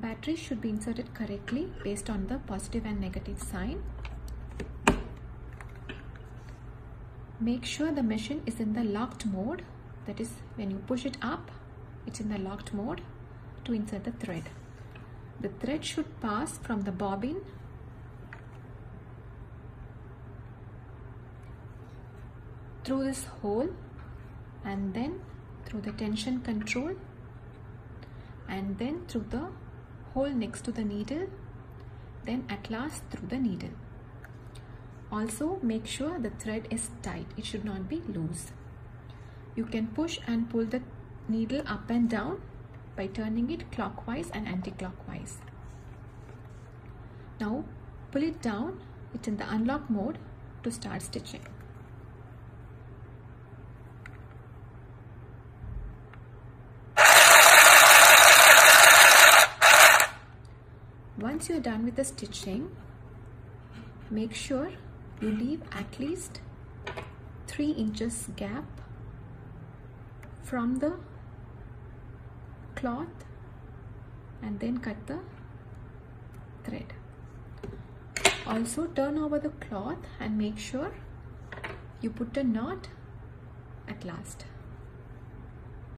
Battery should be inserted correctly based on the positive and negative sign. Make sure the machine is in the locked mode, that is, when you push it up, it's in the locked mode to insert the thread. The thread should pass from the bobbin through this hole and then through the tension control and then through the hole next to the needle, then at last through the needle. Also make sure the thread is tight, it should not be loose. You can push and pull the needle up and down by turning it clockwise and anti-clockwise. Now pull it down, it's in the unlock mode to start stitching. Once you are done with the stitching, make sure you leave at least 3 inches gap from the cloth and then cut the thread. Also turn over the cloth and make sure you put a knot at last.